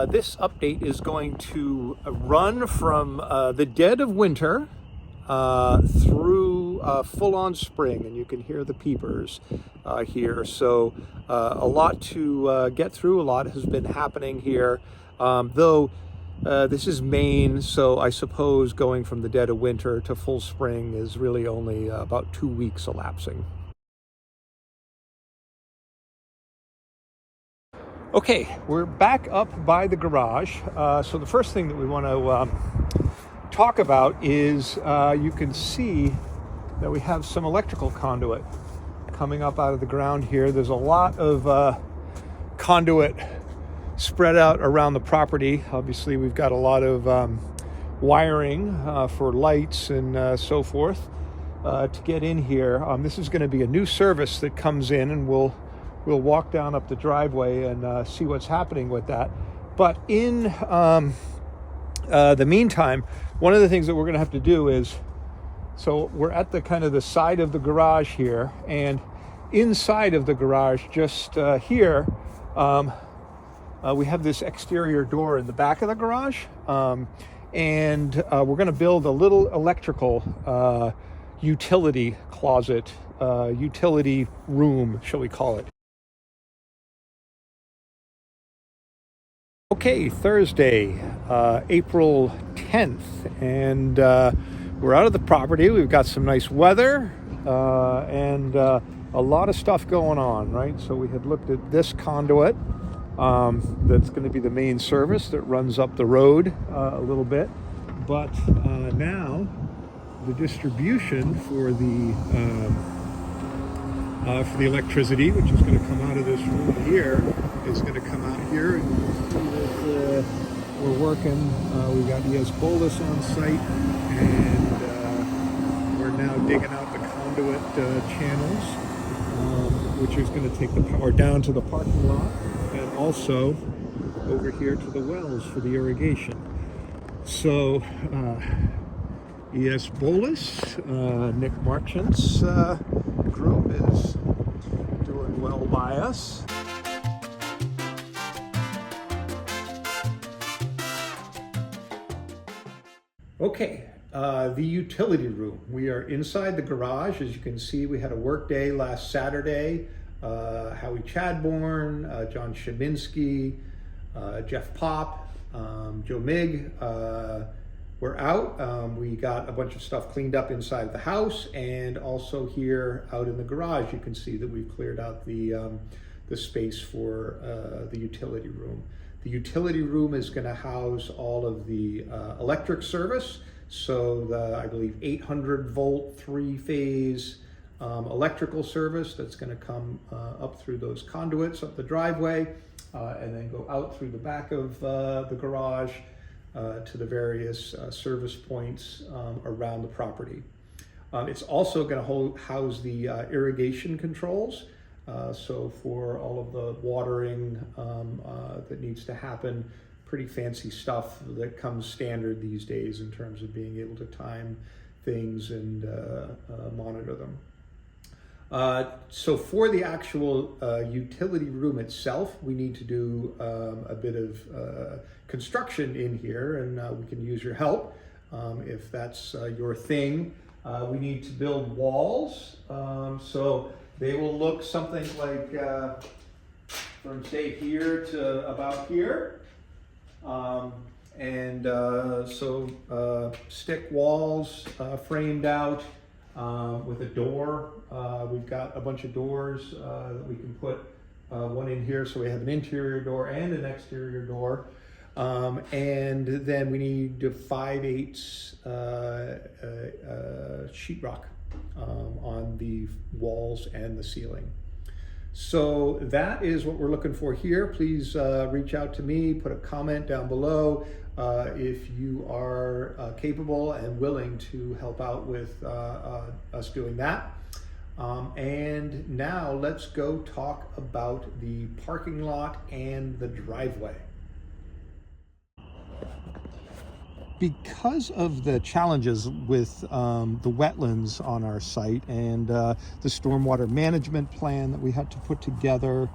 This update is going to run from the dead of winter through full-on spring, and you can hear the peepers here. So a lot to get through. A lot has been happening here, though this is Maine, so I suppose going from the dead of winter to full spring is really only about 2 weeks elapsing. Okay, we're back up by the garage. So the first thing that we want to talk about is you can see that we have some electrical conduit coming up out of the ground here. There's a lot of conduit spread out around the property. Obviously, we've got a lot of wiring for lights and so forth to get in here. This is going to be a new service that comes in, and we'll walk down up the driveway and see what's happening with that. But in the meantime, one of the things that we're going to have to do is, so we're at the kind of the side of the garage here, and inside of the garage, just here, we have this exterior door in the back of the garage, and we're going to build a little electrical utility closet, utility room, shall we call it. Okay, Thursday, April 10th, and we're out of the property. We've got some nice weather and a lot of stuff going on, right? So we had looked at this conduit that's going to be the main service that runs up the road a little bit. But now the distribution for the electricity, which is going to come out of this room here, is going to come out here. And you can see that we're working. We've got ES Boulus on site, and we're now digging out the conduit channels, which is going to take the power down to the parking lot and also over here to the wells for the irrigation. So ES Boulus, Nick Marchant's group is doing well by us. Okay, the utility room. We are inside the garage. As you can see, we had a work day last Saturday. Howie Chadbourne, John Shabinsky, Jeff Pop, Joe Mig were out. We got a bunch of stuff cleaned up inside the house, and also here out in the garage, you can see that we've cleared out the space for the utility room. The utility room is going to house all of the electric service. So the, I believe, 800 volt, 3-phase electrical service that's going to come up through those conduits up the driveway and then go out through the back of the garage to the various service points around the property. It's also going to house the irrigation controls. So for all of the watering that needs to happen, pretty fancy stuff that comes standard these days in terms of being able to time things and monitor them. So for the actual utility room itself, we need to do a bit of construction in here, and we can use your help if that's your thing. We need to build walls. So they will look something like from say here to about here. So stick walls framed out with a door. We've got a bunch of doors that we can put one in here, so we have an interior door and an exterior door. And then we need 5/8 sheetrock on the walls and the ceiling. So that is what we're looking for here. Please reach out to me, put a comment down below if you are capable and willing to help out with us doing that. And now let's go talk about the parking lot and the driveway. Because of the challenges with the wetlands on our site and the stormwater management plan that we had to put together,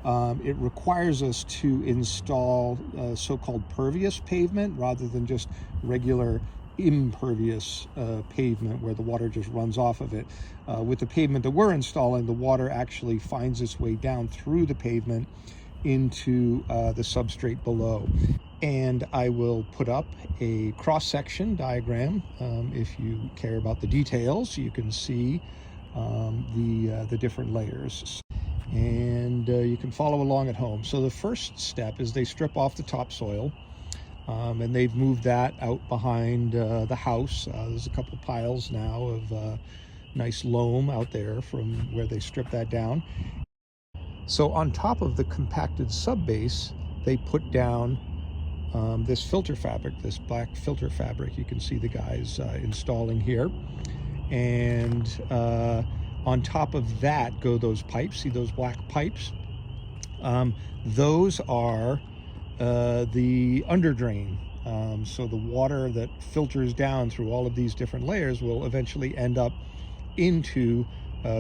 it requires us to install so-called pervious pavement rather than just regular impervious pavement where the water just runs off of it. With the pavement that we're installing, the water actually finds its way down through the pavement into the substrate below. And I will put up a cross-section diagram. If you care about the details, you can see the different layers. And you can follow along at home. So the first step is they strip off the topsoil, and they've moved that out behind the house. There's a couple piles now of nice loam out there from where they stripped that down. So on top of the compacted subbase, they put down this filter fabric, this black filter fabric. You can see the guys installing here. And on top of that go those pipes. See those black pipes? Those are the underdrain. So the water that filters down through all of these different layers will eventually end up into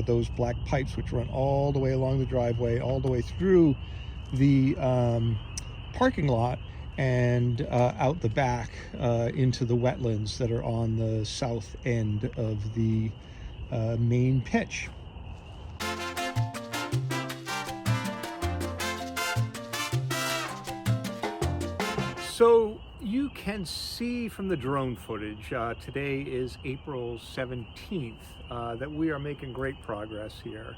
those black pipes, which run all the way along the driveway, all the way through the parking lot, and out the back into the wetlands that are on the south end of the main pitch. So you can see from the drone footage, today is April 17th, that we are making great progress here.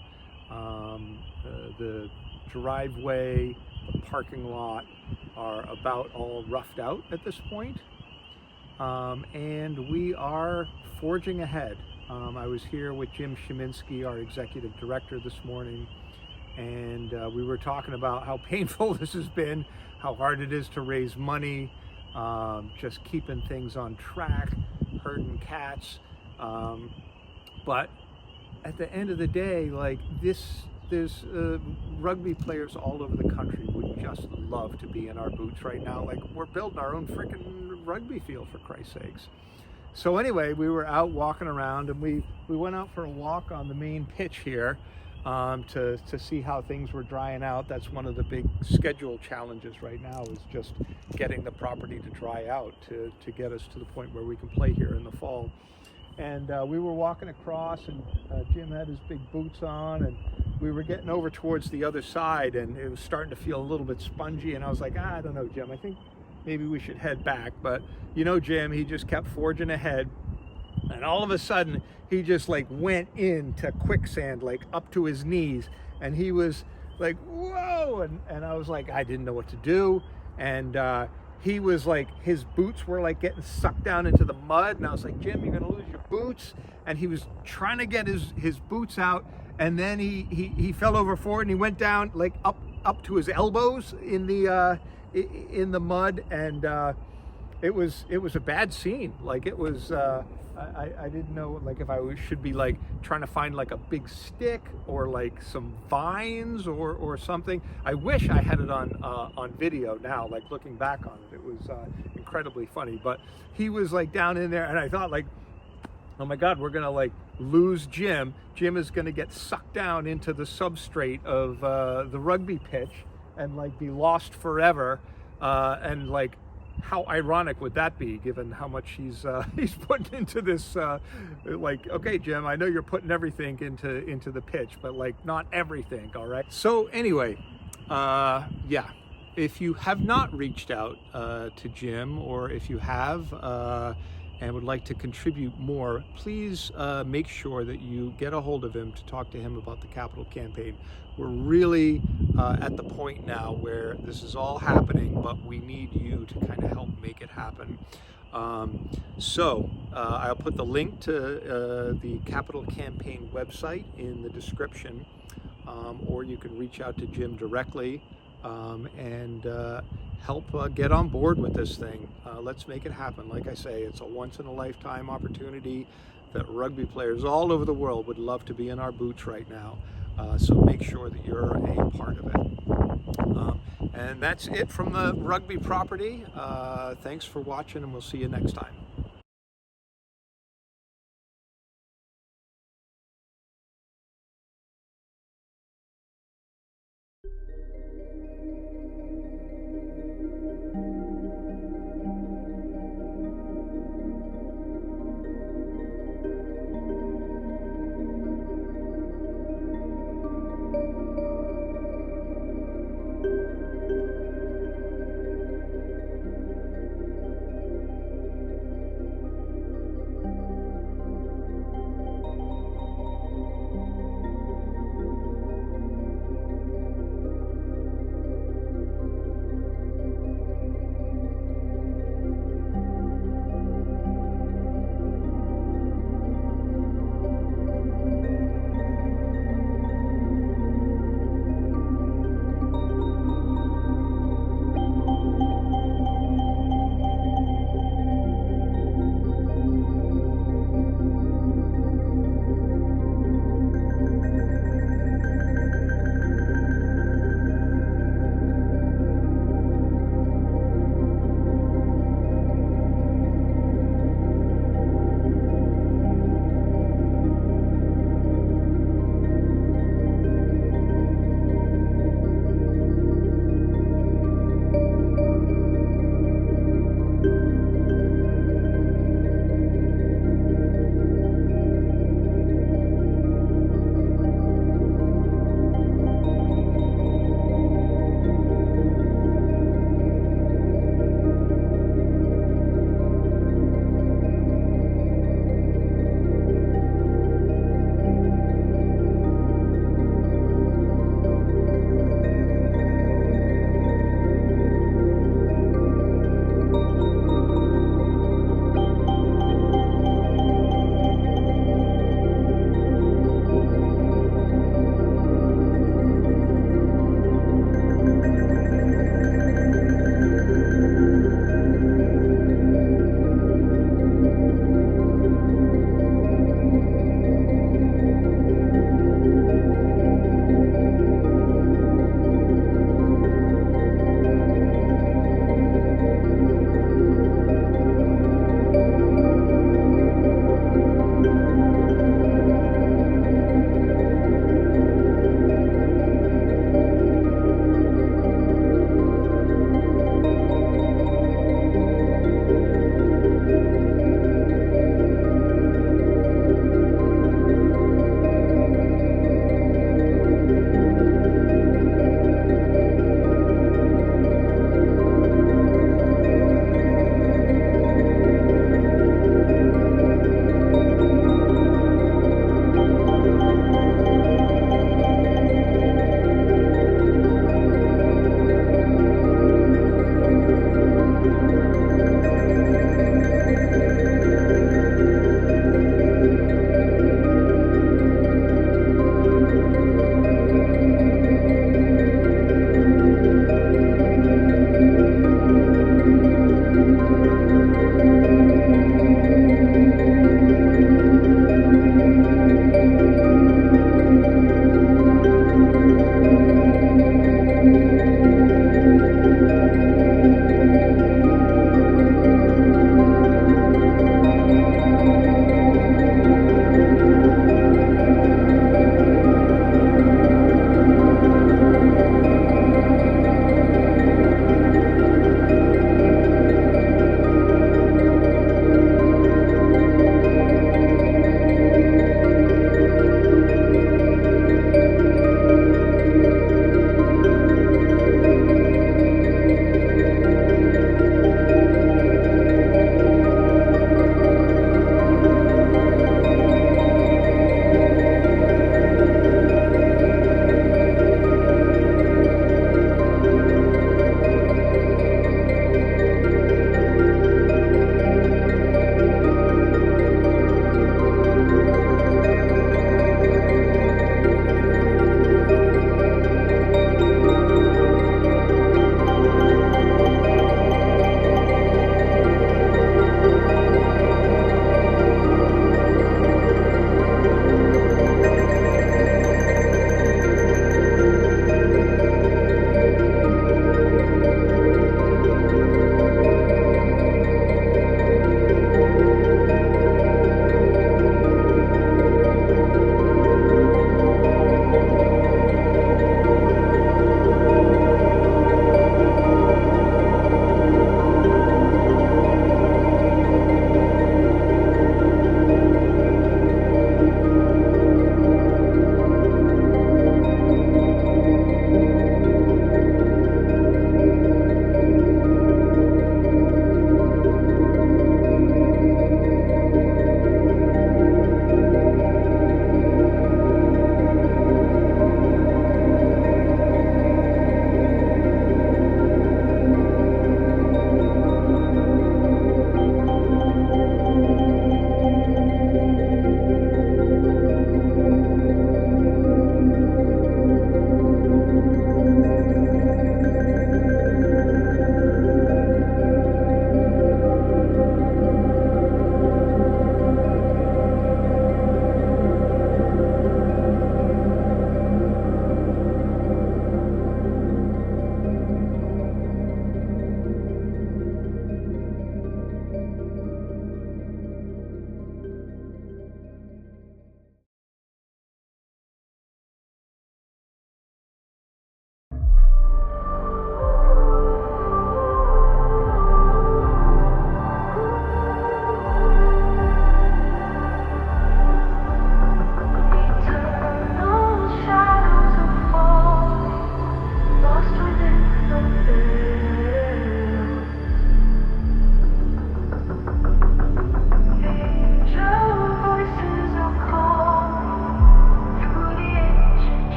The driveway, the parking lot are about all roughed out at this point. And we are forging ahead. I was here with Jim Szyminski, our executive director, this morning, and we were talking about how painful this has been, how hard it is to raise money, just keeping things on track, herding cats. But at the end of the day, like there's rugby players all over the country would just love to be in our boots right now. Like, we're building our own freaking rugby field, for Christ's sakes. So anyway, we were out walking around, and we went out for a walk on the main pitch here to see how things were drying out. That's one of the big schedule challenges right now, is just getting the property to dry out to get us to the point where we can play here in the fall. And we were walking across, and Jim had his big boots on, and we were getting over towards the other side, and it was starting to feel a little bit spongy, and I was like, I don't know, Jim, I think maybe we should head back. But you know, Jim, he just kept forging ahead, and all of a sudden he just like went into quicksand, like up to his knees, and he was like, whoa, and I was like, I didn't know what to do. And he was like, his boots were like getting sucked down into the mud, and I was like, Jim, you're gonna lose your boots. And he was trying to get his boots out, and then he fell over forward, and he went down like up to his elbows in the mud, and it was a bad scene. Like, it was I didn't know, like, if I should be like trying to find like a big stick or like some vines or something. I wish I had it on video now, like looking back on it. It was incredibly funny. But he was like down in there, and I thought, like, oh my God, we're gonna like lose Jim. Jim is gonna get sucked down into the substrate of the rugby pitch and like be lost forever. And like, how ironic would that be, given how much he's putting into this? Like, okay, Jim, I know you're putting everything into the pitch, but like not everything. All right. So anyway, yeah. If you have not reached out to Jim, or if you have and would like to contribute more, please make sure that you get a hold of him to talk to him about the capital campaign. We're really at the point now where this is all happening, but we need you to kind of help make it happen. So I'll put the link to the capital campaign website in the description, or you can reach out to Jim directly and help get on board with this thing. Let's make it happen. Like I say, it's a once-in-a-lifetime opportunity that rugby players all over the world would love to be in our boots right now. So make sure that you're a part of it. And that's it from the rugby property. Thanks for watching, and we'll see you next time.